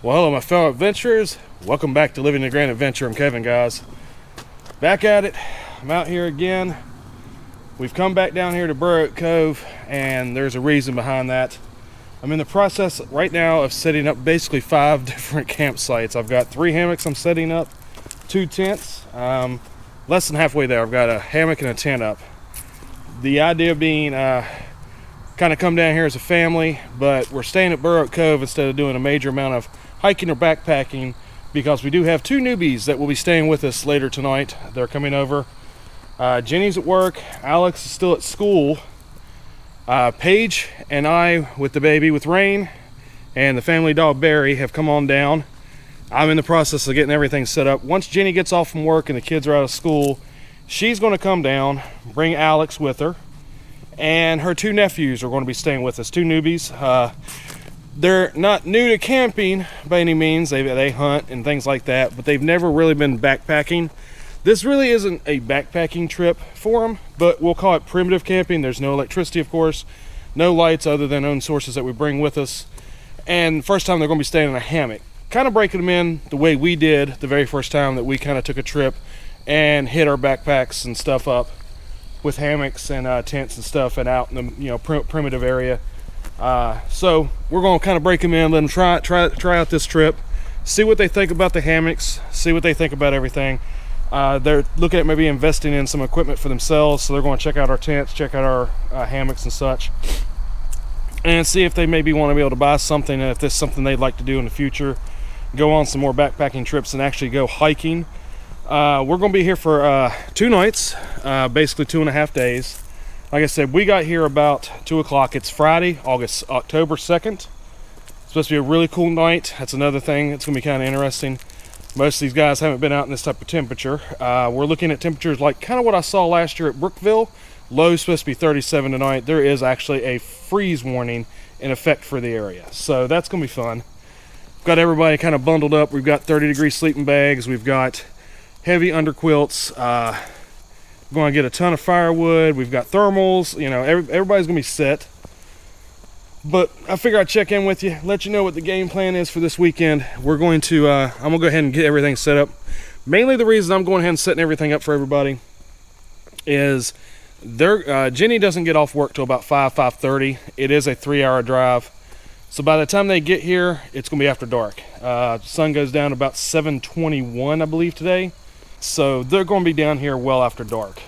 Well, hello, my fellow adventurers. Welcome back to Living the Grand Adventure. I'm Kevin, guys. Back at it. I'm out here again. We've come back down here to Burr Oak Cove, and there's a reason behind that. I'm in the process right now of setting up basically 5 different campsites. I've got 3 hammocks I'm setting up, 2 tents. Less than halfway there. I've got a hammock and a tent up. The idea being kind of come down here as a family, but we're staying at Burr Oak Cove instead of doing a major amount of hiking or backpacking, because we do have 2 newbies that will be staying with us later tonight. They're coming over. Ginny's at work, Alex is still at school. Paige and I, with the baby, with Rain, and the family dog Barry, have come on down. I'm in the process of getting everything set up. Once Ginny gets off from work and the kids are out of school, she's going to come down, bring Alex with her, and her 2 nephews are going to be staying with us, 2 newbies. They're not new to camping by any means. They hunt and things like that, but they've never really been backpacking. This really isn't a backpacking trip for them, but we'll call it primitive camping. There's no electricity, of course, no lights other than own sources that we bring with us. And first time they're going to be staying in a hammock, kind of breaking them in the way we did the very first time that we kind of took a trip and hit our backpacks and stuff up with hammocks and tents and stuff, and out in the primitive area. So we're going to kind of break them in, let them try out this trip, see what they think about the hammocks, see what they think about everything. They're looking at maybe investing in some equipment for themselves, so they're going to check out our tents, check out our hammocks and such, and see if they maybe want to be able to buy something, and if this is something they'd like to do in the future, go on some more backpacking trips and actually go hiking. We're going to be here for 2 nights, basically 2.5 days. Like I said, we got here about 2 o'clock. It's Friday, October 2nd. It's supposed to be a really cool night. That's another thing. It's going to be kind of interesting. Most of these guys haven't been out in this type of temperature. We're looking at temperatures like kind of what I saw last year at Brookville. Low is supposed to be 37 tonight. There is actually a freeze warning in effect for the area, so that's going to be fun. We've got everybody kind of bundled up. We've got 30-degree sleeping bags. We've got heavy underquilts. We're going to get a ton of firewood. We've got thermals. Everybody's going to be set. But I figure I'd check in with you, let you know what the game plan is for this weekend. We're going to, I'm going to go ahead and get everything set up. Mainly the reason I'm going ahead and setting everything up for everybody is Ginny doesn't get off work till about 5:30. It is a 3-hour drive. So by the time they get here, it's going to be after dark. Sun goes down about 7:21, I believe, today. So they're going to be down here well after dark.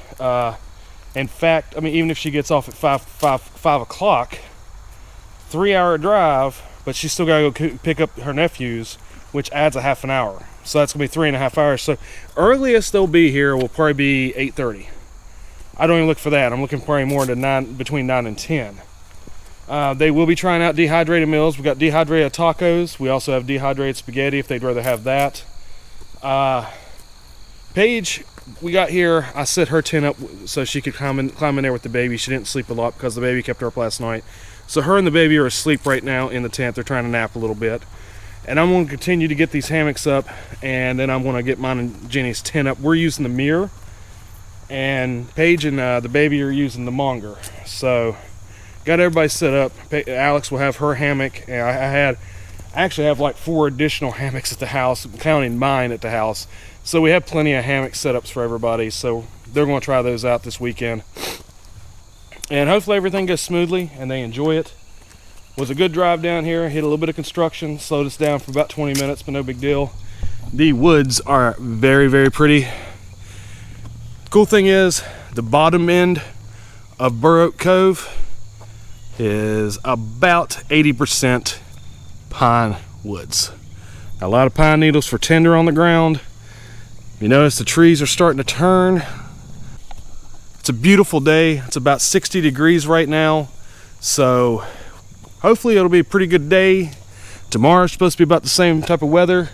In fact, I mean, even if she gets off at 5 o'clock, 3-hour drive, but she's still got to go pick up her nephews, which adds a half an hour. So that's going to be 3.5 hours. So earliest they'll be here will probably be 8:30. I don't even look for that. I'm looking probably more to between 9 and 10. They will be trying out dehydrated meals. We've got dehydrated tacos. We also have dehydrated spaghetti if they'd rather have that. Paige, we got here, I set her tent up so she could climb in there with the baby. She didn't sleep a lot because the baby kept her up last night. So her and the baby are asleep right now in the tent. They're trying to nap a little bit. And I'm going to continue to get these hammocks up, and then I'm going to get mine and Jenny's tent up. We're using the mirror, and Paige and the baby are using the monger. So got everybody set up. Alex will have her hammock, and I actually have like 4 additional hammocks at the house, counting mine at the house. So we have plenty of hammock setups for everybody. So they're going to try those out this weekend. And hopefully everything goes smoothly and they enjoy it. Was a good drive down here. Hit a little bit of construction. Slowed us down for about 20 minutes, but no big deal. The woods are very, very pretty. Cool thing is, the bottom end of Burr Oak Cove is about 80% pine woods. A lot of pine needles for tinder on the ground. You notice the trees are starting to turn. It's a beautiful day. It's about 60 degrees right now. So hopefully it'll be a pretty good day. Tomorrow's supposed to be about the same type of weather,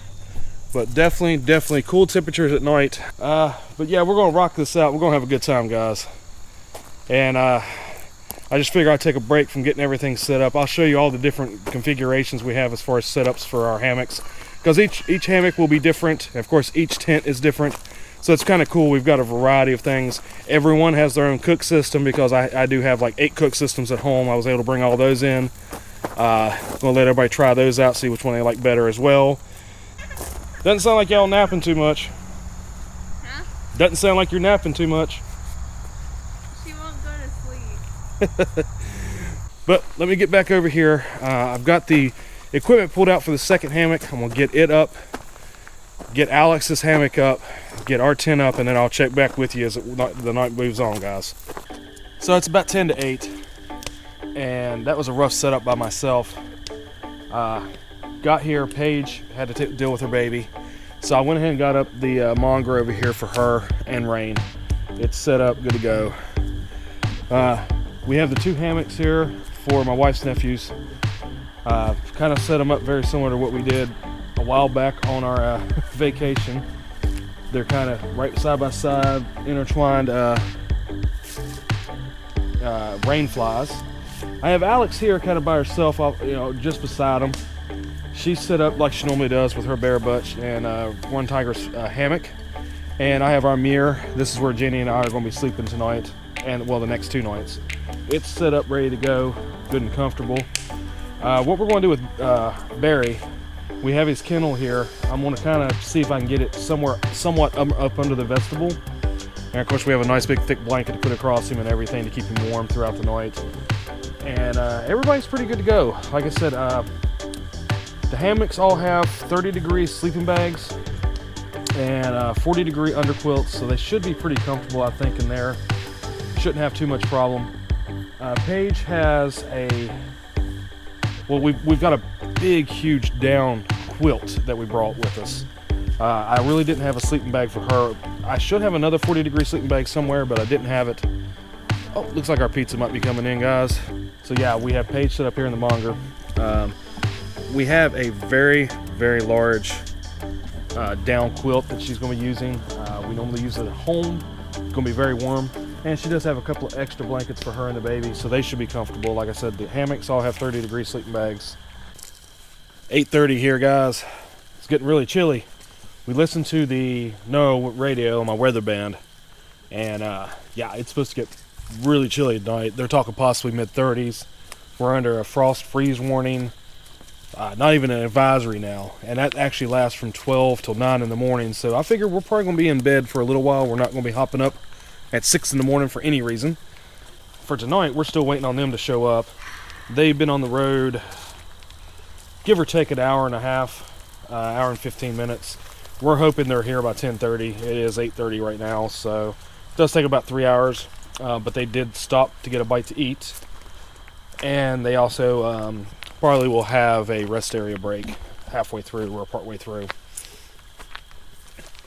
but definitely cool temperatures at night. But yeah, we're gonna rock this out. We're gonna have a good time, guys. And I just figure I'd take a break from getting everything set up. I'll show you all the different configurations we have as far as setups for our hammocks, because each hammock will be different. And of course, each tent is different. So it's kind of cool. We've got a variety of things. Everyone has their own cook system, because I do have like 8 cook systems at home. I was able to bring all those in. Gonna let everybody try those out, see which one they like better as well. Doesn't sound like y'all napping too much. Huh? Doesn't sound like you're napping too much. She won't go to sleep. But let me get back over here. I've got the equipment pulled out for the second hammock. I'm gonna get it up, get Alex's hammock up, get our tent up, and then I'll check back with you as the night moves on, guys. So it's about 10 to 8, and that was a rough setup by myself. Got here, Paige had to deal with her baby, so I went ahead and got up the monger over here for her and Rain. It's set up, good to go. We have the 2 hammocks here for my wife's nephews. Kind of set them up very similar to what we did a while back on our vacation. They're kind of right side by side, intertwined rain flies. I have Alex here kind of by herself, just beside them. She's set up like she normally does with her bare butt and one tiger's hammock. And I have our mirror. This is where Ginny and I are going to be sleeping tonight, and well, the next 2 nights. It's set up, ready to go, good and comfortable. What we're going to do with Barry, we have his kennel here. I'm going to kind of see if I can get it somewhat up under the vestibule. And of course, we have a nice big thick blanket to put across him and everything to keep him warm throughout the night. And everybody's pretty good to go. Like I said, the hammocks all have 30-degree sleeping bags and 40-degree underquilts, so they should be pretty comfortable, I think, in there. Shouldn't have too much problem. Paige has we've got a big, huge down quilt that we brought with us. I really didn't have a sleeping bag for her. I should have another 40-degree sleeping bag somewhere, but I didn't have it. Oh, looks like our pizza might be coming in, guys. So yeah, we have Paige set up here in the monger. We have a very, very large down quilt that she's going to be using. We normally use it at home. It's going to be very warm. And she does have a couple of extra blankets for her and the baby, so they should be comfortable. Like I said, the hammocks all have 30-degree sleeping bags. 8:30 here, guys. It's getting really chilly. We listened to the radio on my weather band, and yeah, it's supposed to get really chilly tonight. They're talking possibly mid-30s. We're under a frost freeze warning. Not even an advisory now, and that actually lasts from 12 till 9 in the morning. So I figure we're probably going to be in bed for a little while. We're not going to be hopping up at 6 in the morning for any reason. For tonight, we're still waiting on them to show up. They've been on the road, give or take an hour and a half, hour and 15 minutes. We're hoping they're here by 10:30. It is 8:30 right now, so it does take about 3 hours. But they did stop to get a bite to eat, and they also probably will have a rest area break halfway through or partway through.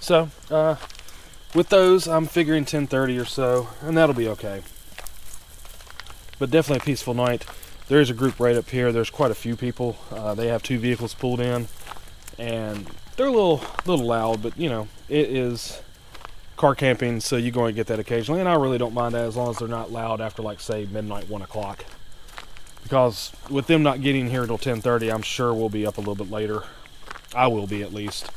So with those, I'm figuring 10:30 or so, and that'll be okay. But definitely a peaceful night. There is a group right up here. There's quite a few people. They have 2 vehicles pulled in, and they're a little loud, but it is car camping, so you're going to get that occasionally, and I really don't mind that as long as they're not loud after, like, say, midnight, 1 o'clock. Because with them not getting here until 10:30, I'm sure we'll be up a little bit later. I will be, at least.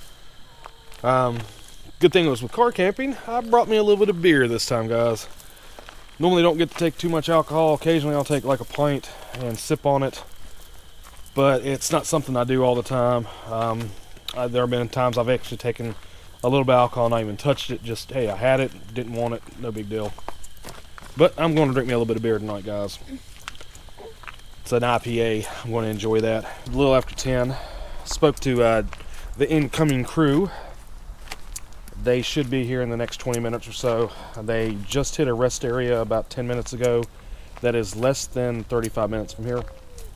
Good thing was with car camping, I brought me a little bit of beer this time, guys. Normally don't get to take too much alcohol. Occasionally I'll take like a pint and sip on it, but it's not something I do all the time. There have been times I've actually taken a little bit of alcohol, not even touched it, just, hey, I had it, didn't want it, no big deal. But I'm going to drink me a little bit of beer tonight, guys. It's an IPA. I'm going to enjoy that. A little after 10. Spoke to the incoming crew. They should be here in the next 20 minutes or so. They just hit a rest area about 10 minutes ago. That is less than 35 minutes from here.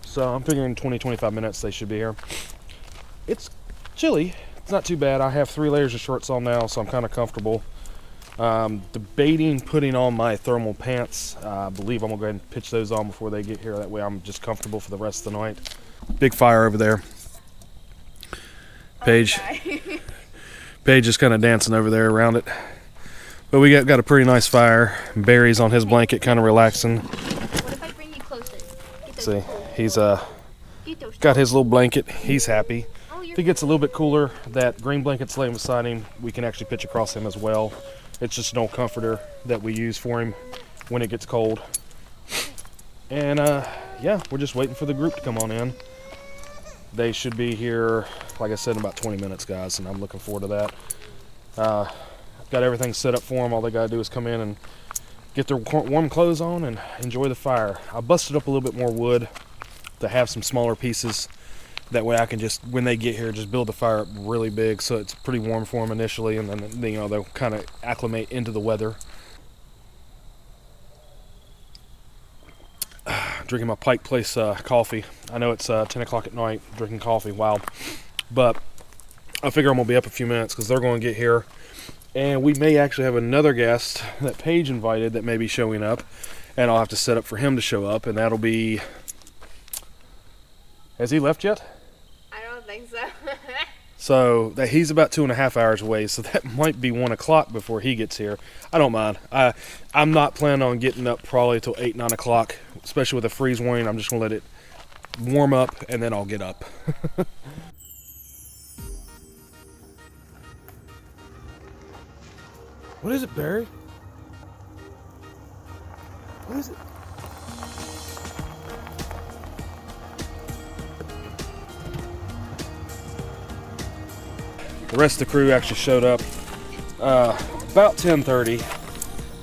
So I'm figuring 20-25 minutes they should be here. It's chilly. It's not too bad. I have 3 layers of shorts on now, so I'm kind of comfortable. Debating putting on my thermal pants. I believe I'm going to go ahead and pitch those on before they get here. That way I'm just comfortable for the rest of the night. Big fire over there. Paige. Okay. Paige is kind of dancing over there around it. But we got a pretty nice fire. Barry's on his blanket kind of relaxing. What if I bring you closer? See, he's got his little blanket. He's happy. If he gets a little bit cooler, that green blanket's laying beside him, we can actually pitch across him as well. It's just an old comforter that we use for him when it gets cold. And yeah, we're just waiting for the group to come on in. They should be here, like I said, in about 20 minutes, guys, and I'm looking forward to that. Got everything set up for them. All they got to do is come in and get their warm clothes on and enjoy the fire. I busted up a little bit more wood to have some smaller pieces. That way I can just, when they get here, just build the fire up really big so it's pretty warm for them initially, and then, you know, they'll kind of acclimate into the weather. Drinking my Pike Place coffee. I know it's 10 o'clock at night, drinking coffee, wow. But I figure I'm going to be up a few minutes because they're going to get here. And we may actually have another guest that Paige invited that may be showing up. And I'll have to set up for him to show up. And that'll be... Has he left yet? I don't think so. So he's about 2.5 hours away, so that might be 1 o'clock before he gets here. I don't mind. I'm not planning on getting up probably till 8, 9 o'clock, especially with a freeze warning. I'm just going to let it warm up, and then I'll get up. What is it, Barry? What is it? The rest of the crew actually showed up about 10:30,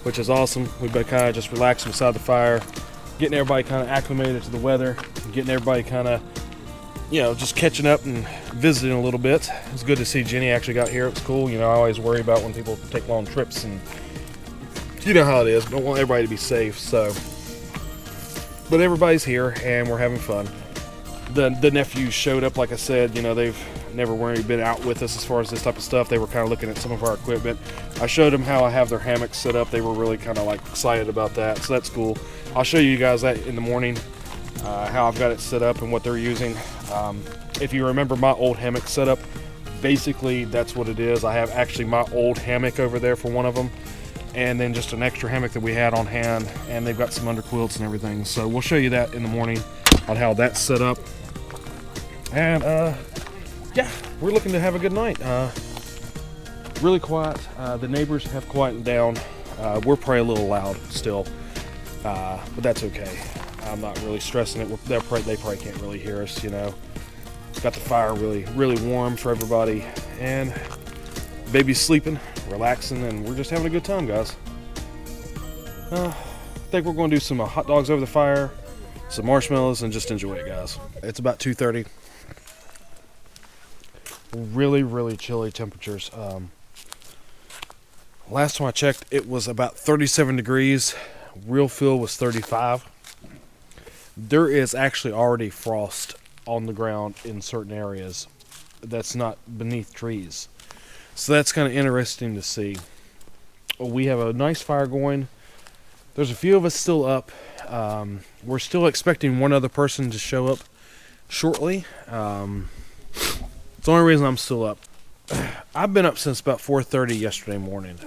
which is awesome. We've been kind of just relaxing beside the fire, getting everybody kind of acclimated to the weather, getting everybody kind of, you know, just catching up and visiting a little bit. It was good to see Ginny actually got here. It was cool. You know, I always worry about when people take long trips, and you know how it is. Don't want everybody to be safe, so. But everybody's here, and we're having fun. The nephews showed up, like I said. You know, they've never really been out with us as far as this type of stuff. They were kind of looking at some of our equipment. I showed them how I have their hammocks set up. They were really kind of like excited about that, so that's cool. I'll show you guys that in the morning, how I've got it set up and what they're using. If you remember my old hammock setup, basically that's what it is. I have actually my old hammock over there for one of them, and then just an extra hammock that we had on hand, and they've got some underquilts and everything. So we'll show you that in the morning on how that's set up. And yeah, we're looking to have a good night. Really quiet. The neighbors have quieted down. We're probably a little loud still, but that's okay. I'm not really stressing it. They probably can't really hear us, you know. Got the fire really warm for everybody, and baby's sleeping, relaxing, and we're just having a good time, guys. I think we're going to do some hot dogs over the fire, some marshmallows, and just enjoy it, guys. It's about 2:30. Really chilly temperatures. Last time I checked, it was about 37 degrees. Real feel was 35. There is actually already frost on the ground in certain areas that's not beneath trees, so that's kind of interesting to see. We have a nice fire going. There's a few of us still up. We're still expecting one other person to show up shortly. It's the only reason I'm still up. I've been up since about 4:30 yesterday morning,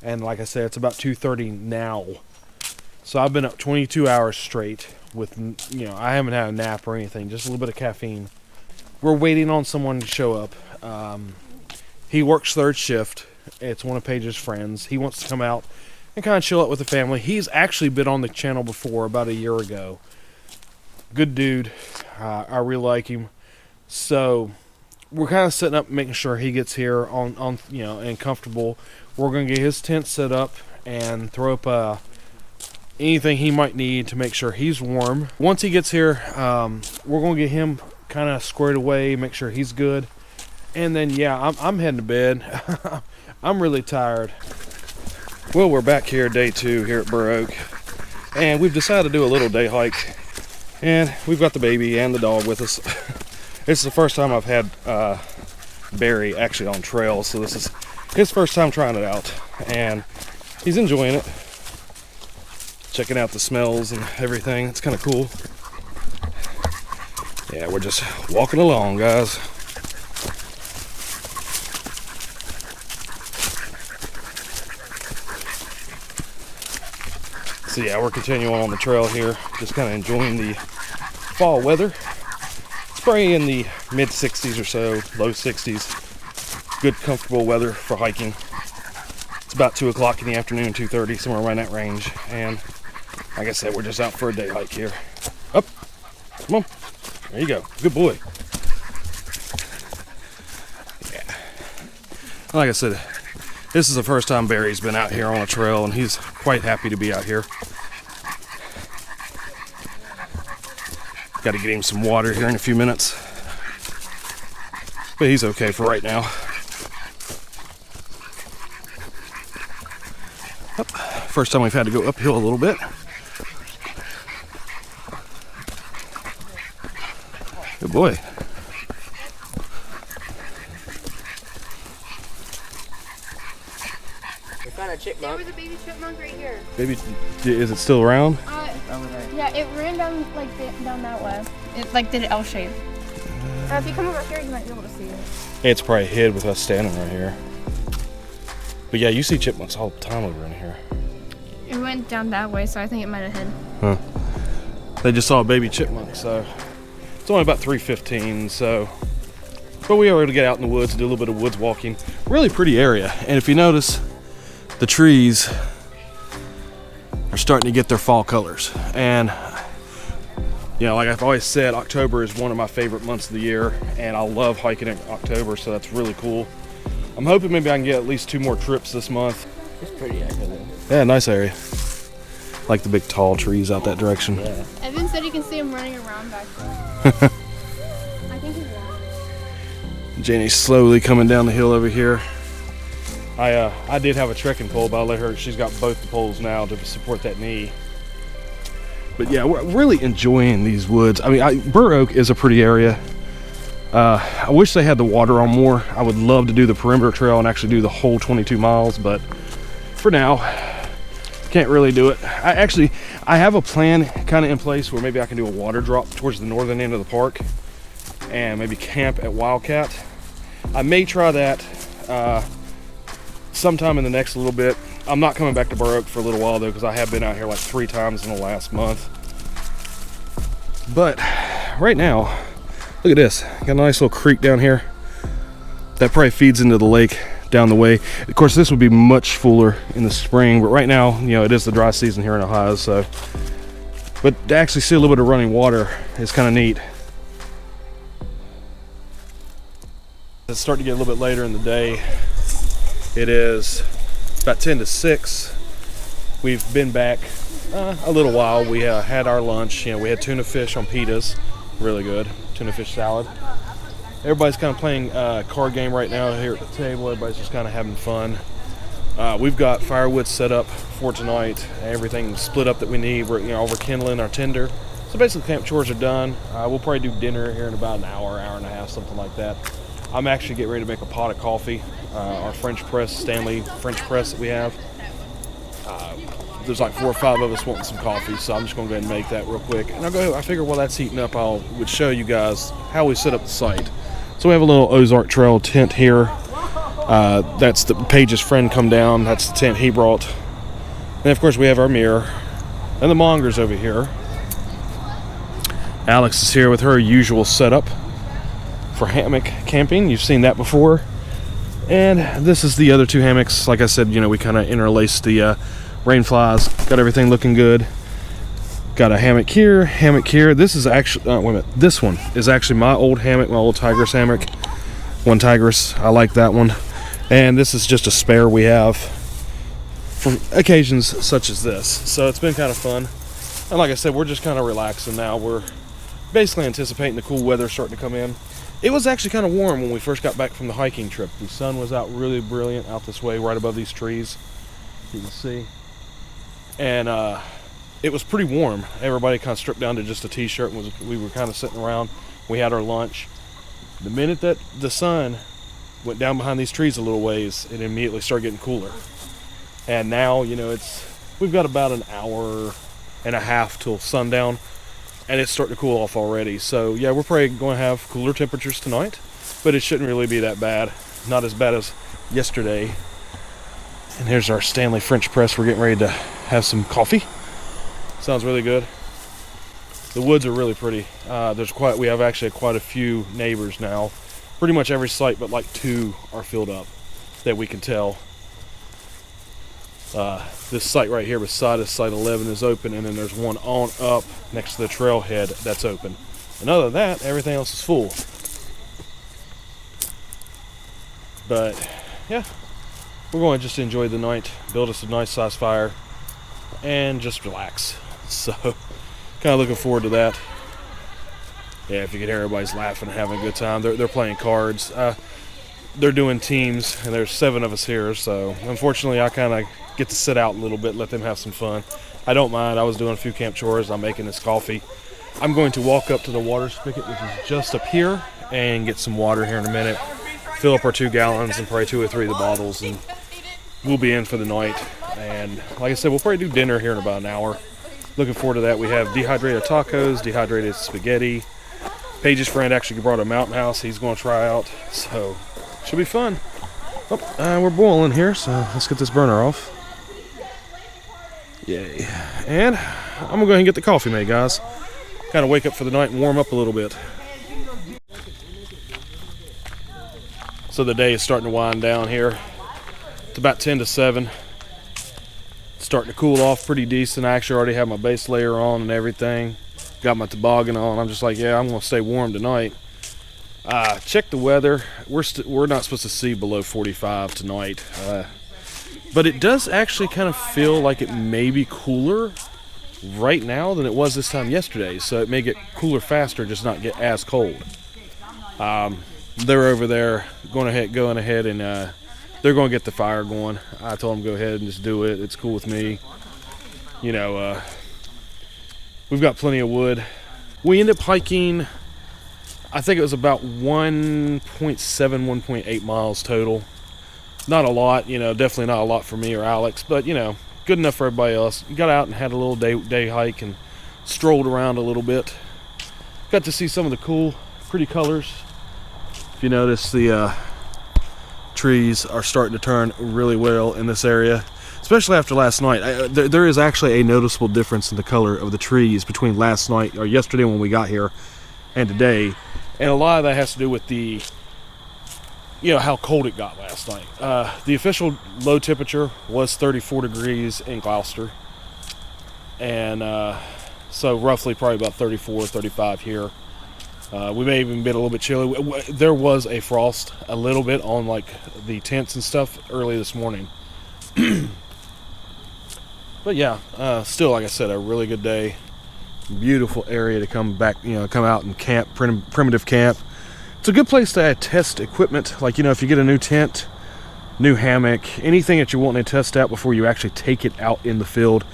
and like I said, it's about 2:30 now. So I've been up 22 hours straight with, you know, I haven't had a nap or anything, just a little bit of caffeine. We're waiting on someone to show up. He works third shift. It's one of Paige's friends. He wants to come out and kind of chill out with the family. He's actually been on the channel before, about a year ago. Good dude. I really like him. So we're kind of setting up, making sure he gets here on you know, and comfortable. We're going to get his tent set up and throw up anything he might need to make sure he's warm. Once he gets here, we're going to get him kind of squared away, make sure he's good. And then, yeah, I'm heading to bed. I'm really tired. Well, we're back here day 2 here at Burr Oak, and we've decided to do a little day hike. And we've got the baby and the dog with us. This is the first time I've had Barry actually on trail, so this is his first time trying it out, and he's enjoying it. Checking out the smells and everything. It's kind of cool. Yeah, we're just walking along, guys. So yeah, we're continuing on the trail here, just kind of enjoying the fall weather. It's probably in the mid 60s or so, low 60s. Good, comfortable weather for hiking. It's about 2 o'clock in the afternoon, 2:30, somewhere around that range. And Like I said, we're just out for a day hike here. Up, come on. There you go. Good boy. Yeah. Like I said, this is the first time Barry's been out here on a trail, and he's quite happy to be out here. Got to get him some water here in a few minutes. But he's okay for right now. Yep. First time we've had to go uphill a little bit. Good boy. We found a There chipmunk. was a baby chipmunk right here. Baby, is it still around? Over there. Yeah, it ran down down that way. It like did an L shape. If you come over here, you might be able to see it. It's probably hid with us standing right here. But yeah, you see chipmunks all the time over in here. It went down that way, so I think it might have hid. Huh. They just saw a baby chipmunk, so it's only about 3:15, so. But we were able to get out in the woods and do a little bit of woods walking. Really pretty area. And if you notice, the trees are starting to get their fall colors. And you know, like I've always said, October is one of my favorite months of the year, and I love hiking in October, so that's really cool. I'm hoping maybe I can get at least 2 more trips this month. It's pretty out there. Yeah, nice area. Like the big tall trees out that direction. Yeah. Evan said you can see him running around back there. I think he's wrong. Ginny's slowly coming down the hill over here. I did have a trekking pole, but I let her, she's got both the poles now to support that knee. But yeah, we're really enjoying these woods. I mean, Burr Oak is a pretty area. I wish they had the water on more. I would love to do the perimeter trail and actually do the whole 22 miles, but for now, can't really do it. I have a plan kind of in place where maybe I can do a water drop towards the northern end of the park and maybe camp at Wildcat. I may try that sometime in the next little bit. I'm not coming back to Burr Oak for a little while though, because I have been out here like 3 times in the last month. But right now, look at this. Got a nice little creek down here. That probably feeds into the lake down the way. Of course, this would be much fuller in the spring, but right now, you know, it is the dry season here in Ohio, so. But to actually see a little bit of running water is kind of neat. It's starting to get a little bit later in the day. It is about 10 to 6. We've been back a little while. We had our lunch. You know, we had tuna fish on pitas, really good. Tuna fish salad. Everybody's kind of playing a card game right now here at the table. Everybody's just kind of having fun. We've got firewood set up for tonight. Everything split up that we need. We're kindling our tinder. So basically, camp chores are done. We'll probably do dinner here in about an hour, hour and a half, something like that. I'm actually getting ready to make a pot of coffee. Our French press, Stanley French press that we have. There's like 4 or 5 of us wanting some coffee, so I'm just going to go ahead and make that real quick. And I figure while that's heating up, would show you guys how we set up the site. So we have a little Ozark Trail tent here. That's the Paige's friend come down. That's the tent he brought. And of course we have our mirror and the Mongers over here. Alex is here with her usual setup for hammock camping. You've seen that before. And this is the other 2 hammocks. Like I said, you know, we kind of interlaced the rain flies. Got everything looking good. Got a hammock here, hammock here. This is actually, wait a minute. This one is actually my old hammock, my old Tigress hammock. One Tigress, I like that one. And this is just a spare we have for occasions such as this. So it's been kind of fun. And like I said, we're just kind of relaxing now. We're basically anticipating the cool weather starting to come in. It was actually kind of warm when we first got back from the hiking trip. The sun was out really brilliant out this way, right above these trees. You can see. And it was pretty warm. Everybody kind of stripped down to just a t-shirt and we were kind of sitting around. We had our lunch. The minute that the sun went down behind these trees a little ways, it immediately started getting cooler. And now, you know, we've got about an hour and a half till sundown, and it's starting to cool off already. So yeah, we're probably going to have cooler temperatures tonight, but it shouldn't really be that bad. Not as bad as yesterday. And here's our Stanley French press. We're getting ready to have some coffee. Sounds really good. The woods are really pretty. We have actually quite a few neighbors now. Pretty much every site but like 2 are filled up that we can tell. This site right here beside us, site 11, is open, and then there's one on up next to the trailhead that's open. And other than that, everything else is full. But yeah, we're going to just enjoy the night, build us a nice size fire, and just relax. So kind of looking forward to that. Yeah, if you can hear everybody's laughing and having a good time. They're playing cards. They're doing teams, and there's 7 of us here, so unfortunately I kind of get to sit out a little bit, let them have some fun. I don't mind. I was doing a few camp chores. I'm making this coffee. I'm going to walk up to the water spigot, which is just up here, and get some water here in a minute. Fill up our 2 gallons and probably 2 or 3 of the bottles, and we'll be in for the night. And like I said, we'll probably do dinner here in about an hour. Looking forward to that. We have dehydrated tacos, dehydrated spaghetti. Paige's friend actually brought a mountain house he's going to try out, so should be fun. Oh, we're boiling here, so let's get this burner off. Yay. And I'm going to go ahead and get the coffee made, guys. Kind of wake up for the night and warm up a little bit. So the day is starting to wind down here. It's about 10 to 7. It's starting to cool off pretty decent. I actually already have my base layer on and everything. Got my toboggan on. I'm just like, yeah, I'm going to stay warm tonight. Check the weather. We're not supposed to see below 45 tonight. But it does actually kind of feel like it may be cooler right now than it was this time yesterday. So it may get cooler faster, just not get as cold. They're over there going ahead and they're going to get the fire going. I told them go ahead and just do it. It's cool with me. You know, we've got plenty of wood. We ended up hiking, I think it was about 1.7, 1.8 miles total. Not a lot, you know, definitely not a lot for me or Alex, but, you know, good enough for everybody else. Got out and had a little day hike and strolled around a little bit. Got to see some of the cool, pretty colors. If you notice, the trees are starting to turn really well in this area, especially after last night. There is actually a noticeable difference in the color of the trees between last night or yesterday when we got here and today. And a lot of that has to do with the, you know, how cold it got last night. The official low temperature was 34 degrees in Gloucester. And so roughly probably about 34, 35 here. We may have even been a little bit chilly. There was a frost a little bit on like the tents and stuff early this morning. But yeah, still, like I said, a really good day. Beautiful area to come back, you know, come out and camp, primitive camp. It's a good place to test equipment. Like, you know, if you get a new tent, new hammock, anything that you want to test out before you actually take it out in the field,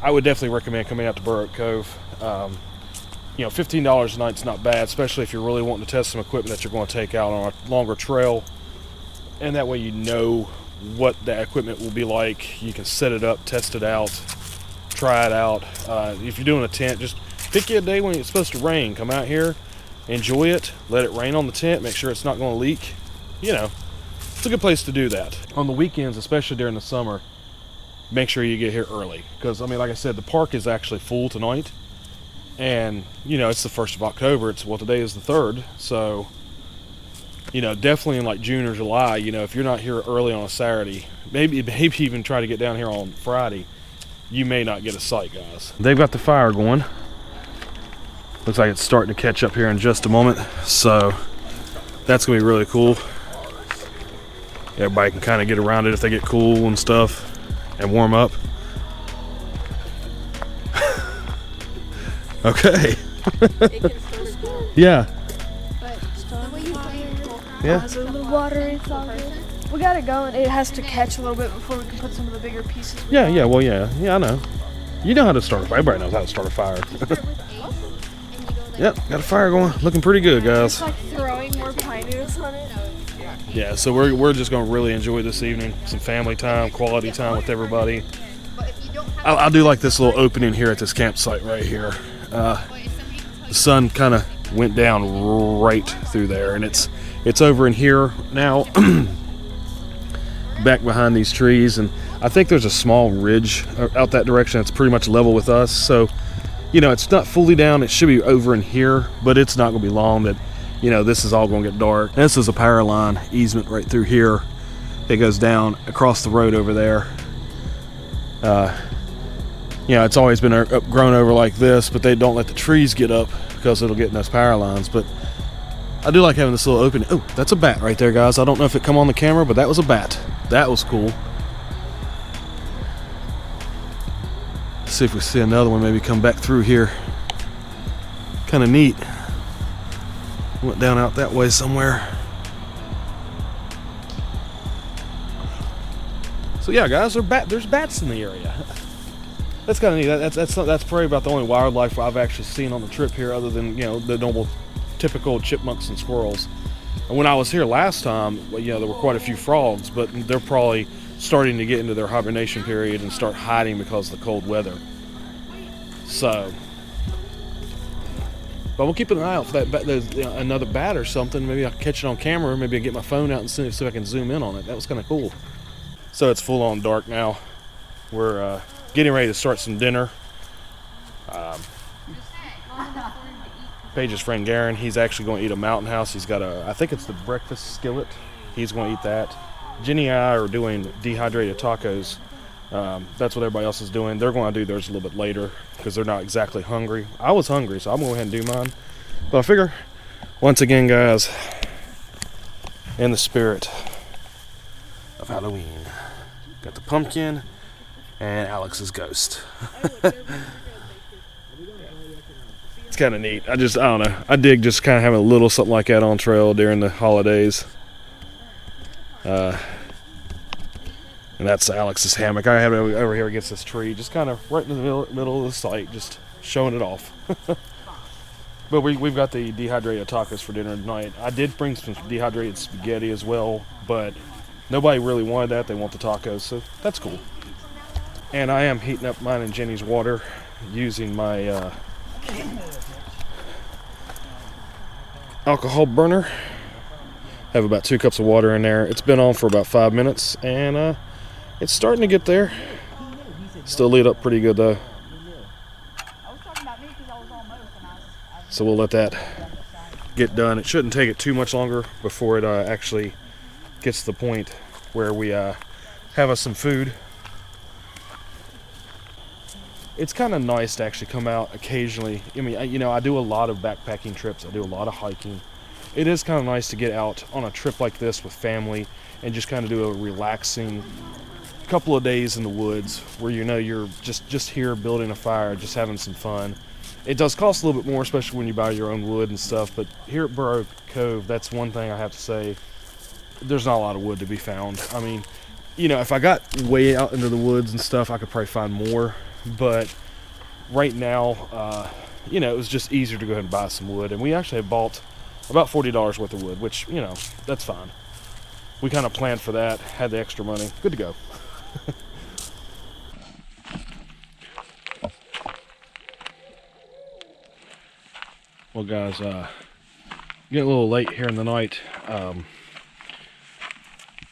I would definitely recommend coming out to Burr Oak Cove. You know, $15 a night's not bad, especially if you're really wanting to test some equipment that you're going to take out on a longer trail. And that way you know what that equipment will be like. You can set it up, test it out, try it out. If you're doing a tent, just pick you a day when it's supposed to rain. Come out here, enjoy it, let it rain on the tent, make sure it's not going to leak. You know, it's a good place to do that. On the weekends, especially during the summer, make sure you get here early. Because, I mean, like I said, the park is actually full tonight. And, you know, it's the 1st of October. Well, today is the 3rd. So, you know, definitely in like June or July, you know, if you're not here early on a Saturday, maybe even try to get down here on Friday, you may not get a sight, guys. They've got the fire going. Looks like it's starting to catch up here in just a moment. So that's going to be really cool. Everybody can kind of get around it if they get cool and stuff and warm up. Okay. Yeah. Yeah. Has a little water inside. We got it going. It has to catch a little bit before we can put some of the bigger pieces. Yeah, well, yeah, I know. You know how to start a fire. Everybody knows how to start a fire. Yep, got a fire going. Looking pretty good, guys. It's like throwing more pine needles on it. Yeah, so we're just going to really enjoy this evening. Some family time, quality time with everybody. I do like this little opening here at this campsite right here. The sun kind of went down right through there, and it's over in here now, back behind these trees, and I think there's a small ridge out that direction that's pretty much level with us. So, you know, it's not fully down. It should be over in here, but it's not going to be long that, you know, this is all going to get dark. And this is a power line easement right through here. It goes down across the road over there. You know, it's always been grown over like this, but they don't let the trees get up because it'll get in those power lines. But I do like having this little opening. Oh, that's a bat right there, guys. I don't know if it come on the camera, but that was a bat. That was cool. Let's see if we see another one maybe come back through here. Kind of neat. Went down out that way somewhere. So yeah, guys, there's bats in the area. That's kind of neat. That's probably about the only wildlife I've actually seen on the trip here, other than, you know, the normal, typical chipmunks and squirrels. And when I was here last time, you know, there were quite a few frogs, but they're probably starting to get into their hibernation period and start hiding because of the cold weather. So, but we'll keep an eye out for that. There's, you know, another bat or something. Maybe I'll catch it on camera. Maybe I'll get my phone out and see if I can zoom in on it. That was kind of cool. So it's full on dark now. We're getting ready to start some dinner. Paige's friend Garen, he's actually going to eat a Mountain House. He's got I think it's the breakfast skillet. He's going to eat that. Ginny and I are doing dehydrated tacos. That's what everybody else is doing. They're going to do theirs a little bit later because they're not exactly hungry. I was hungry, so I'm going to go ahead and do mine. But I figure, once again, guys, in the spirit of Halloween, got the pumpkin and Alex's ghost. It's kind of neat. I don't know. I dig just kind of having a little something like that on trail during the holidays. And that's Alex's hammock. I have it over here against this tree, just kind of right in the middle of the site, just showing it off. But we've got the dehydrated tacos for dinner tonight. I did bring some dehydrated spaghetti as well, but nobody really wanted that. They want the tacos, so that's cool. And I am heating up mine and Jenny's water using my alcohol burner. Have about 2 cups of water in there. It's been on for about 5 minutes, and it's starting to get there. Still lit up pretty good though. So we'll let that get done. It shouldn't take it too much longer before it actually gets to the point where we have us some food. It's kind of nice to actually come out occasionally. I mean, you know, I do a lot of backpacking trips. I do a lot of hiking. It is kind of nice to get out on a trip like this with family and just kind of do a relaxing couple of days in the woods where, you know, you're just here building a fire, just having some fun. It does cost a little bit more, especially when you buy your own wood and stuff, but here at Burr Oak Cove, that's one thing I have to say. There's not a lot of wood to be found. I mean, you know, if I got way out into the woods and stuff, I could probably find more. But right now, you know, it was just easier to go ahead and buy some wood. And we actually had bought about $40 worth of wood, which, you know, that's fine. We kind of planned for that, had the extra money. Good to go. Well, guys, getting a little late here in the night.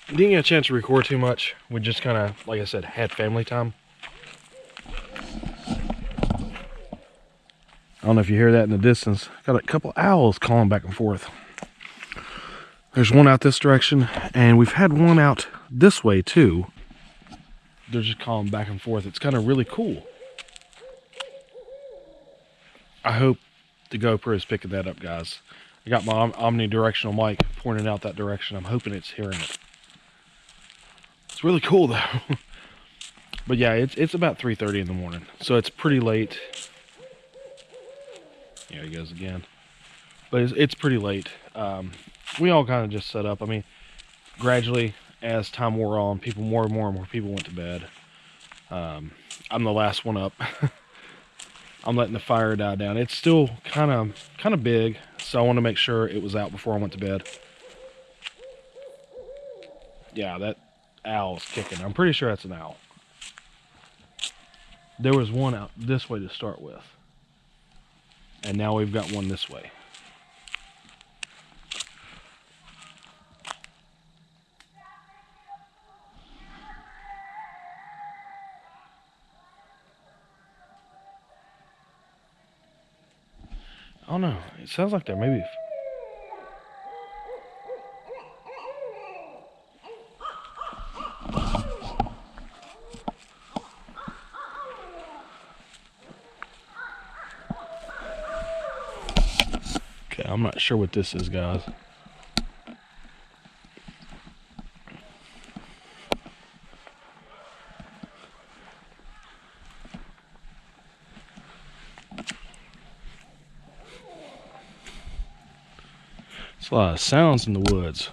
Didn't get a chance to record too much. We just kind of, like I said, had family time. I don't know if you hear that in the distance. Got a couple owls calling back and forth. There's one out this direction, and we've had one out this way too. They're just calling back and forth. It's kind of really cool. I hope the GoPro is picking that up, guys. I got my omnidirectional mic pointing out that direction. I'm hoping it's hearing it. It's really cool though. But yeah, it's about 3:30 in the morning, so it's pretty late. There he goes again. But it's pretty late. We all kind of just set up. I mean, gradually, as time wore on, more and more people went to bed. I'm the last one up. I'm letting the fire die down. It's still kind of big, so I want to make sure it was out before I went to bed. Yeah, that owl's kicking. I'm pretty sure that's an owl. There was one out this way to start with. And now we've got one this way. I don't know. It sounds like there maybe. Okay, I'm not sure what this is, guys. It's a lot of sounds in the woods.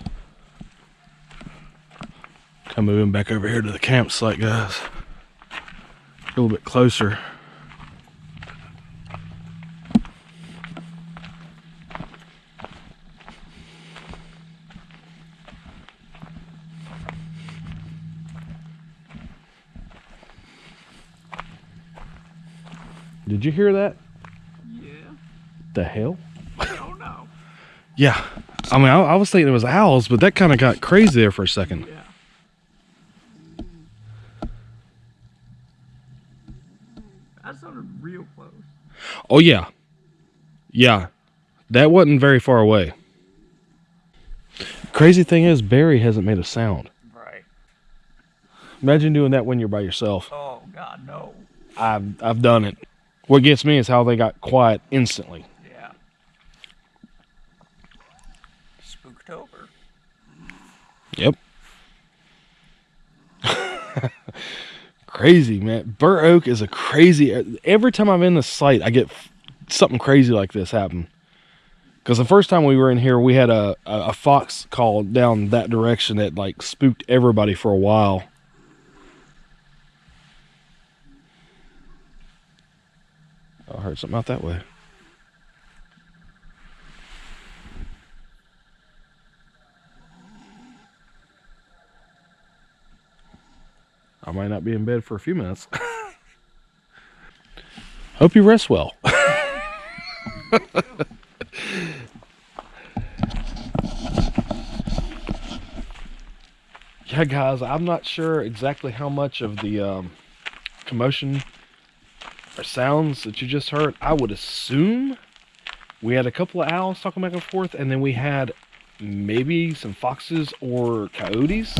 Come moving back over here to the campsite, guys. A little bit closer. Did you hear that? Yeah. The hell? I don't know. Yeah. I mean, I was thinking it was owls, but that kind of got crazy there for a second. Yeah. That sounded real close. Oh, yeah. Yeah. That wasn't very far away. Crazy thing is, Barry hasn't made a sound. Right. Imagine doing that when you're by yourself. Oh, God, no. I've done it. What gets me is how they got quiet instantly. Yeah. Spooktober. Yep. Crazy, man. Burr Oak is a crazy... Every time I'm in the site, I get something crazy like this happen. Because the first time we were in here, we had a fox call down that direction that like spooked everybody for a while. I heard something out that way. I might not be in bed for a few minutes. Hope you rest well. Yeah, guys, I'm not sure exactly how much of the commotion or sounds that you just heard. I would assume we had a couple of owls talking back and forth, and then we had maybe some foxes or coyotes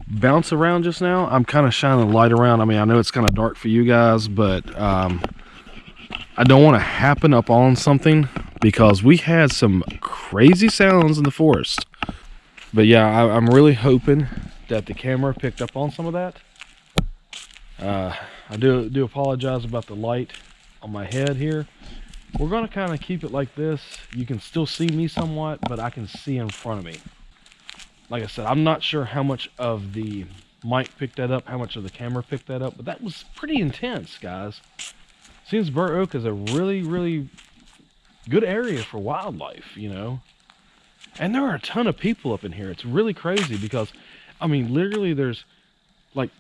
bounce around just now. I'm kind of shining the light around. I mean, I know it's kind of dark for you guys, but I don't want to happen up on something because we had some crazy sounds in the forest. But yeah, I'm really hoping that the camera picked up on some of that. I do apologize about the light on my head here. We're going to kind of keep it like this. You can still see me somewhat, but I can see in front of me. Like I said, I'm not sure how much of the mic picked that up, how much of the camera picked that up, but that was pretty intense, guys. Seems Burr Oak is a really, really good area for wildlife, you know. And there are a ton of people up in here. It's really crazy because, I mean, literally there's, like,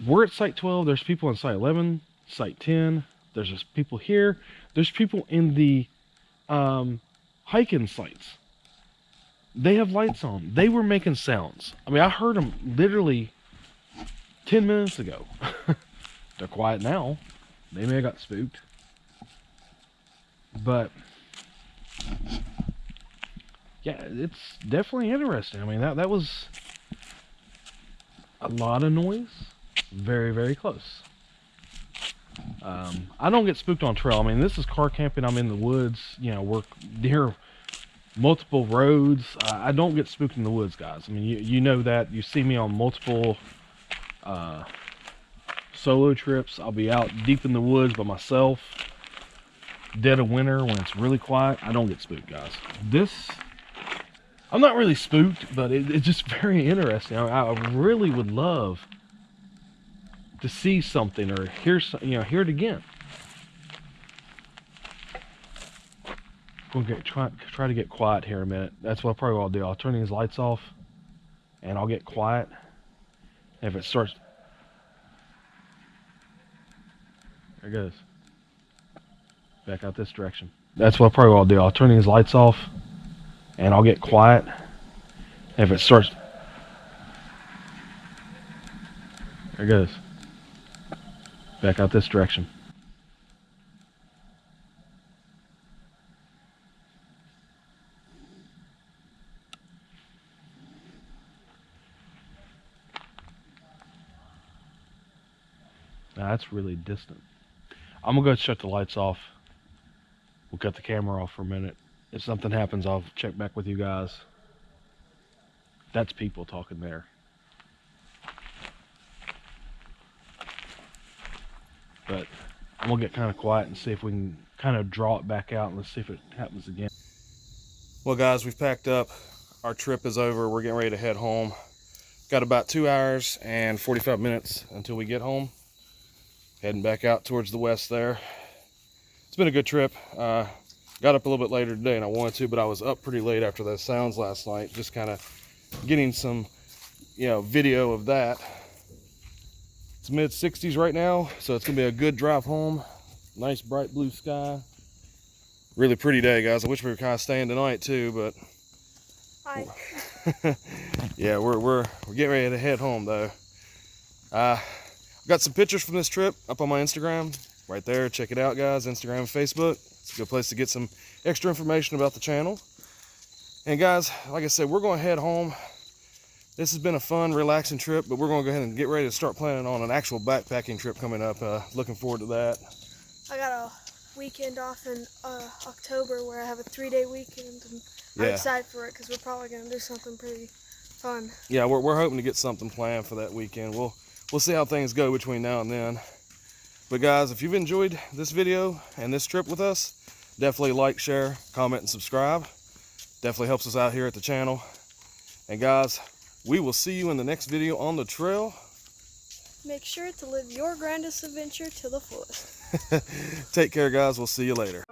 we're at Site 12. There's people on Site 11, Site 10. There's just people here. There's people in the hiking sites. They have lights on. They were making sounds. I mean, I heard them literally 10 minutes ago. They're quiet now. They may have got spooked. But yeah, it's definitely interesting. I mean, that was a lot of noise. Very, very close. I don't get spooked on trail. I mean, this is car camping. I'm in the woods. You know, we're near multiple roads. I don't get spooked in the woods, guys. I mean, you know that. You see me on multiple solo trips. I'll be out deep in the woods by myself. Dead of winter when it's really quiet. I don't get spooked, guys. This, I'm not really spooked, but it's just very interesting. I really would love to see something or hear it again. We'll try to get quiet here in a minute. That's what probably I'll do. I'll turn these lights off and I'll get quiet. If it starts, there it goes. Back out this direction. That's what probably I'll do. I'll turn these lights off and I'll get quiet. If it starts, there it goes. Back out this direction. Now that's really distant. I'm gonna go shut the lights off. We'll cut the camera off for a minute If something happens, I'll check back with you guys. That's people talking there. But I'm gonna get kind of quiet and see if we can kind of draw it back out, and let's see if it happens again. Well guys, we've packed up. Our trip is over. We're getting ready to head home. Got about 2 hours and 45 minutes until we get home. Heading back out towards the west there. It's been a good trip. Got up a little bit later today and I wanted to, but I was up pretty late after those sounds last night, just kind of getting some, video of that. It's mid 60s right now, so it's gonna be a good drive home. Nice bright blue sky. Really pretty day, guys. I wish we were kind of staying tonight too, but Hi. yeah, we're getting ready to head home though. Got some pictures from this trip up on my Instagram right there. Check it out, guys. Instagram and Facebook. It's a good place to get some extra information about the channel. And guys, like I said, we're going to head home. This has been a fun, relaxing trip, but we're going to go ahead and get ready to start planning on an actual backpacking trip coming up. Looking forward to that. I got a weekend off in October where I have a 3-day weekend, and I'm excited for it because we're probably going to do something pretty fun. Yeah, we're hoping to get something planned for that weekend. We'll see how things go between now and then. But guys, if you've enjoyed this video and this trip with us, definitely like, share, comment, and subscribe. Definitely helps us out here at the channel. And guys, we will see you in the next video on the trail. Make sure to live your grandest adventure to the fullest. Take care, guys. We'll see you later.